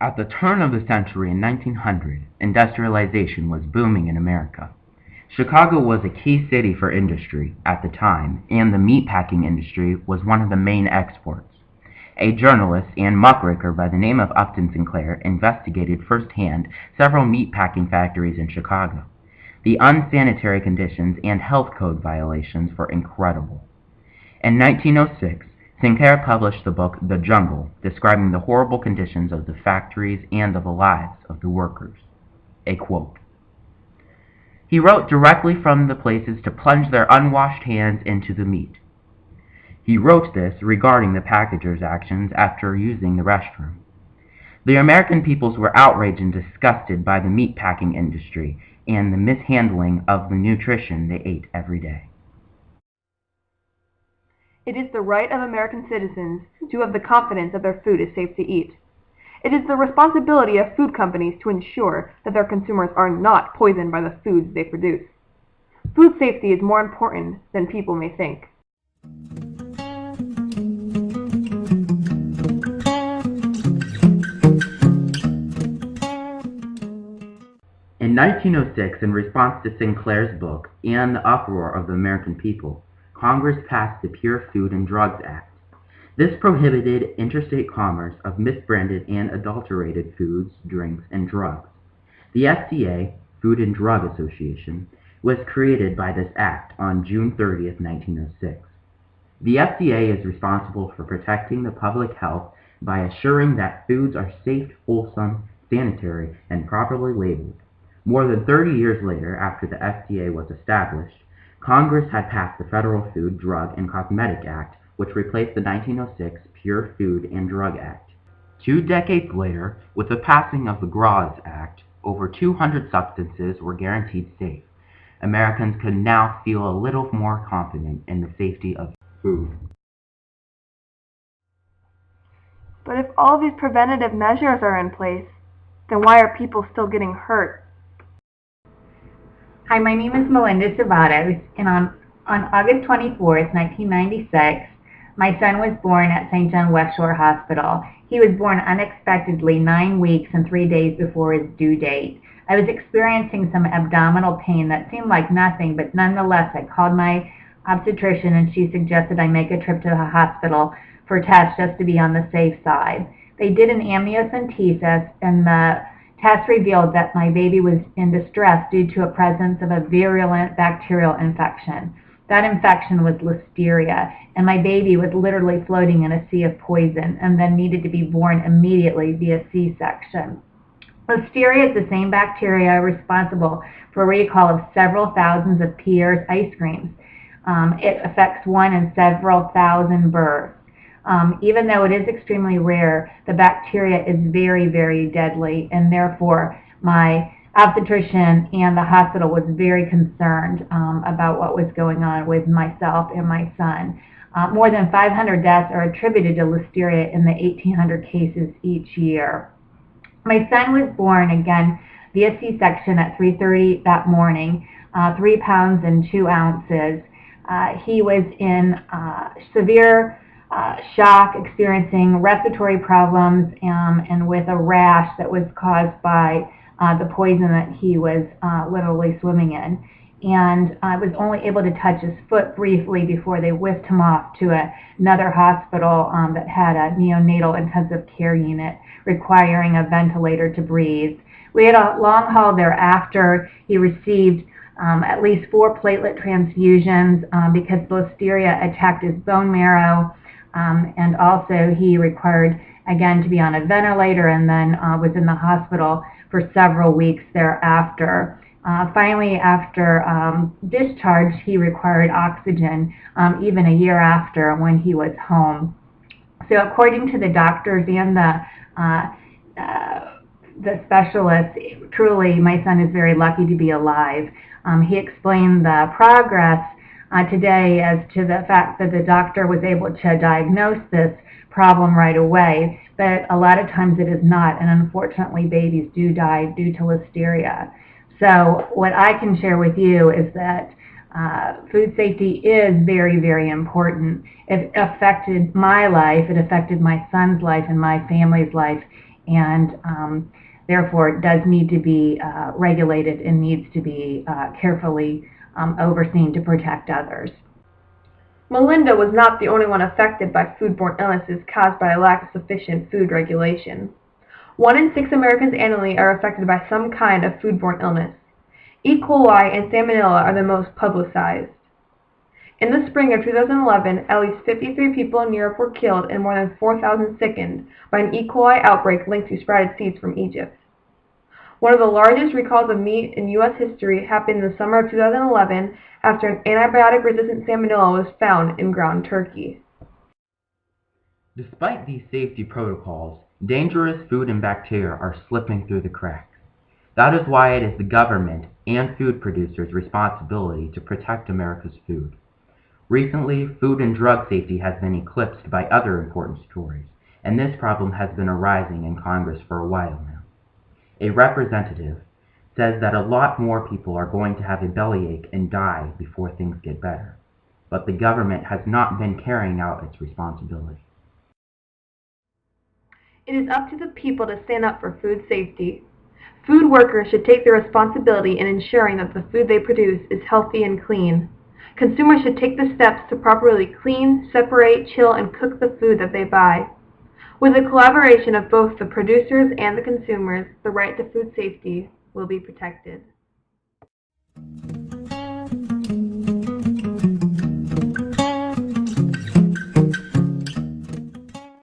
At the turn of the century in 1900, industrialization was booming in America. Chicago was a key city for industry at the time, and the meatpacking industry was one of the main exports. A journalist and muckraker by the name of Upton Sinclair investigated firsthand several meatpacking factories in Chicago. The unsanitary conditions and health code violations were incredible. In 1906, Sinclair published the book The Jungle, describing the horrible conditions of the factories and of the lives of the workers. A quote. He wrote directly from the places to plunge their unwashed hands into the meat. He wrote this regarding the packagers' actions after using the restroom. The American peoples were outraged and disgusted by the meatpacking industry and the mishandling of the nutrition they ate every day. It is the right of American citizens to have the confidence that their food is safe to eat. It is the responsibility of food companies to ensure that their consumers are not poisoned by the foods they produce. Food safety is more important than people may think. In 1906, in response to Sinclair's book and the uproar of the American people, Congress passed the Pure Food and Drugs Act. This prohibited interstate commerce of misbranded and adulterated foods, drinks, and drugs. The FDA, Food and Drug Association, was created by this act on June 30, 1906. The FDA is responsible for protecting the public health by assuring that foods are safe, wholesome, sanitary, and properly labeled. More than 30 years later, after the FDA was established, Congress had passed the Federal Food, Drug, and Cosmetic Act, which replaced the 1906 Pure Food and Drug Act. 2 decades later, with the passing of the GRAS Act, over 200 substances were guaranteed safe. Americans could now feel a little more confident in the safety of food. But if all these preventative measures are in place, then why are people still getting hurt? Hi, my name is Melinda Servatos, and on August 24th, 1996, my son was born at St. John West Shore Hospital. He was born unexpectedly 9 weeks and 3 days before his due date. I was experiencing some abdominal pain that seemed like nothing, but nonetheless, I called my obstetrician and she suggested I make a trip to the hospital for tests just to be on the safe side. They did an amniocentesis, and the test revealed that my baby was in distress due to a presence of a virulent bacterial infection. That infection was Listeria, and my baby was literally floating in a sea of poison and then needed to be born immediately via C-section. Listeria is the same bacteria responsible for recall of several thousands of Pierre's ice creams. It affects 1 in several thousand births. Even though it is extremely rare, the bacteria is very, very deadly, and therefore my obstetrician and the hospital was very concerned about what was going on with myself and my son. More than 500 deaths are attributed to Listeria in the 1,800 cases each year. My son was born, again, via C-section at 3:30 that morning, 3 pounds and 2 ounces. He was in severe shock, experiencing respiratory problems, and with a rash that was caused by the poison that he was literally swimming in. And I was only able to touch his foot briefly before they whisked him off to another hospital that had a neonatal intensive care unit requiring a ventilator to breathe. We had a long haul thereafter. He received at least 4 platelet transfusions because Listeria attacked his bone marrow. And also he required, again, to be on a ventilator, and then was in the hospital for several weeks thereafter. Finally, after discharge, he required oxygen even a year after when he was home. So according to the doctors and the specialists, truly my son is very lucky to be alive. He explained the progress today as to the fact that the doctor was able to diagnose this problem right away, but a lot of times it is not, and unfortunately babies do die due to Listeria. So what I can share with you is that food safety is very, very important. It affected my life, it affected my son's life and my family's life, and therefore does need to be regulated and needs to be carefully overseen to protect others. Melinda was not the only one affected by foodborne illnesses caused by a lack of sufficient food regulation. 1 in 6 Americans annually are affected by some kind of foodborne illness. E. coli and Salmonella are the most publicized. In the spring of 2011, at least 53 people in Europe were killed and more than 4,000 sickened by an E. coli outbreak linked to sprouted seeds from Egypt. One of the largest recalls of meat in U.S. history happened in the summer of 2011 after an antibiotic-resistant salmonella was found in ground turkey. Despite these safety protocols, dangerous food and bacteria are slipping through the cracks. That is why it is the government and food producers' responsibility to protect America's food. Recently, food and drug safety has been eclipsed by other important stories, and this problem has been arising in Congress for a while now. A representative says that a lot more people are going to have a bellyache and die before things get better, but the government has not been carrying out its responsibility. It is up to the people to stand up for food safety. Food workers should take their responsibility in ensuring that the food they produce is healthy and clean. Consumers should take the steps to properly clean, separate, chill, and cook the food that they buy. With the collaboration of both the producers and the consumers, the right to food safety will be protected.